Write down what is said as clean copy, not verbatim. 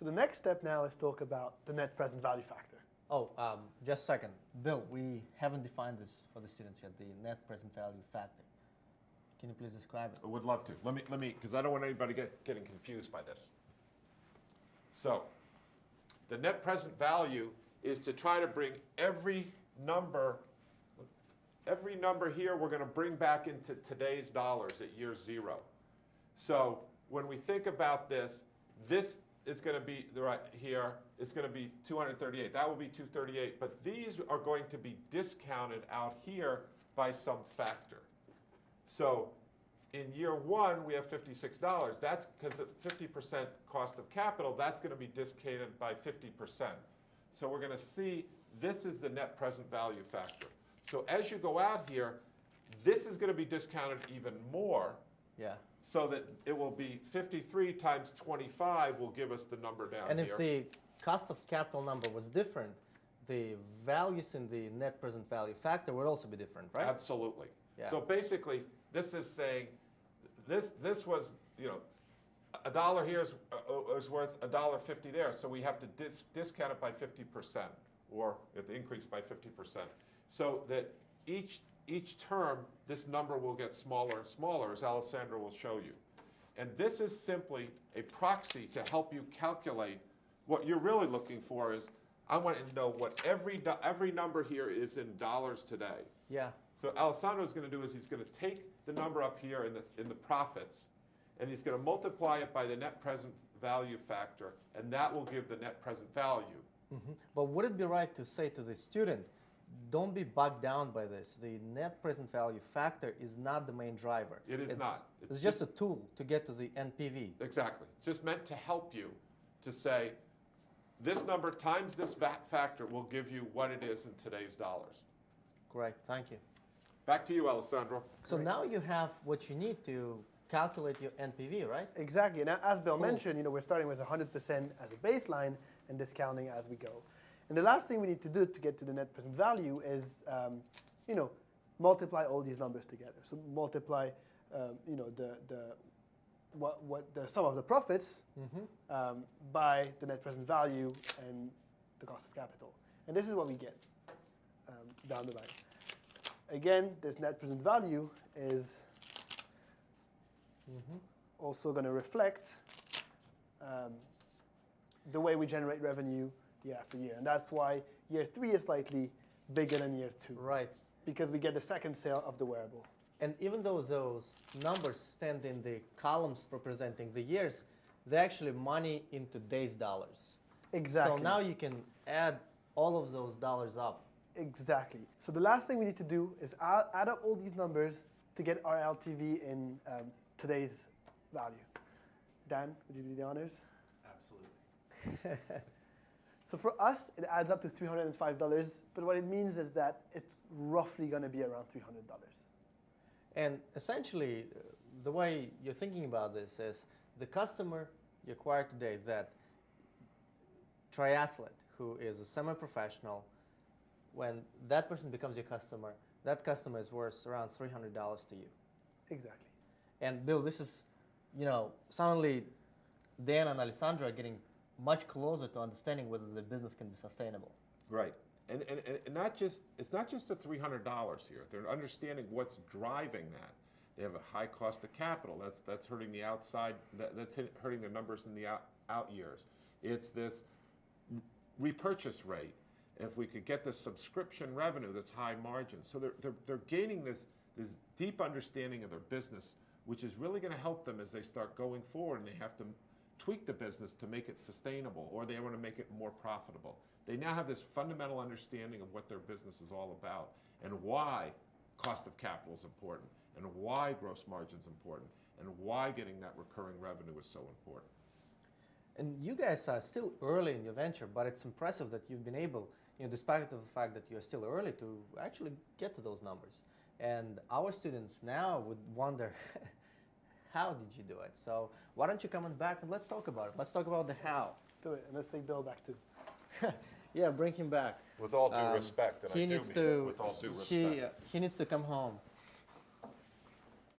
So the next step now is talk about the net present value factor. Oh, just a second. Bill, we haven't defined this for the students yet, the net present value factor. Can you please describe it? I would love to. Let me, because I don't want anybody getting confused by this. So, the net present value is to try to bring every number here we're going to bring back into today's dollars at year 0. So, when we think about this is going to be right here. It's going to be 238. That will be 238. But these are going to be discounted out here by some factor. So in year 1, we have $56. That's because at 50% cost of capital, that's going to be discounted by 50%. So we're going to see this is the net present value factor. So as you go out here, this is going to be discounted even more. Yeah. So that it will be 53 times 25 will give us the number down here. And if the cost of capital number was different, the values in the net present value factor would also be different, right? Absolutely. Yeah. So basically, this is saying this was, you know, $1 here is worth $1.50 there. So we have to discount it by 50%, or if the increase by 50%, so that each term, this number will get smaller and smaller, as Alessandro will show you. And this is simply a proxy to help you calculate. What you're really looking for is, I want to know what every number here is in dollars today. Yeah. So Alessandro is going to do is he's going to take the number up here in the profits, and he's going to multiply it by the net present value factor, and that will give the net present value. Mm-hmm. But would it be right to say to the student, don't be bogged down by this. The net present value factor is not the main driver. It's not. It's just a tool to get to the NPV. Exactly. It's just meant to help you to say, this number times this factor will give you what it is in today's dollars. Great, thank you. Back to you, Alessandro. So now you have what you need to calculate your NPV, right? Exactly. And as Bill mentioned, you know, we're starting with 100% as a baseline and discounting as we go. And the last thing we need to do to get to the net present value is, you know, multiply all these numbers together. So multiply, you know, the sum of the profits by the net present value and the cost of capital. And this is what we get down the line. Again, this net present value is also going to reflect the way we generate revenue year after year. And that's why year 3 is slightly bigger than year 2. Right. Because we get the second sale of the wearable. And even though those numbers stand in the columns representing the years, they're actually money in today's dollars. Exactly. So now you can add all of those dollars up. Exactly. So the last thing we need to do is add up all these numbers to get our LTV in today's value. Dan, would you do the honors? Absolutely. So for us, it adds up to $305, but what it means is that it's roughly going to be around $300. And essentially, the way you're thinking about this is the customer you acquire today, that triathlete who is a semi-professional, when that person becomes your customer, that customer is worth around $300 to you. Exactly. And Bill, this is, you know, suddenly Dan and Alessandro are getting much closer to understanding whether the business can be sustainable. Right. And not just, it's not just the $300 here. They're understanding what's driving that. They have a high cost of capital. That's hurting the outside, that's hurting the numbers in the out years. It's this repurchase rate. If we could get the subscription revenue that's high margin. So they're gaining this deep understanding of their business, which is really going to help them as they start going forward, and they have to tweak the business to make it sustainable, or they want to make it more profitable. They now have this fundamental understanding of what their business is all about, and why cost of capital is important, and why gross margin is important, and why getting that recurring revenue is so important. And you guys are still early in your venture, but it's impressive that you've been able, you know, despite the fact that you're still early, to actually get to those numbers. And our students now would wonder, how did you do it? So why don't you come on back and let's talk about it. Let's talk about the how. Let's do it, and let's take Bill back too. Yeah, bring him back. With all due respect, and I do mean it with all due respect. He needs to come home.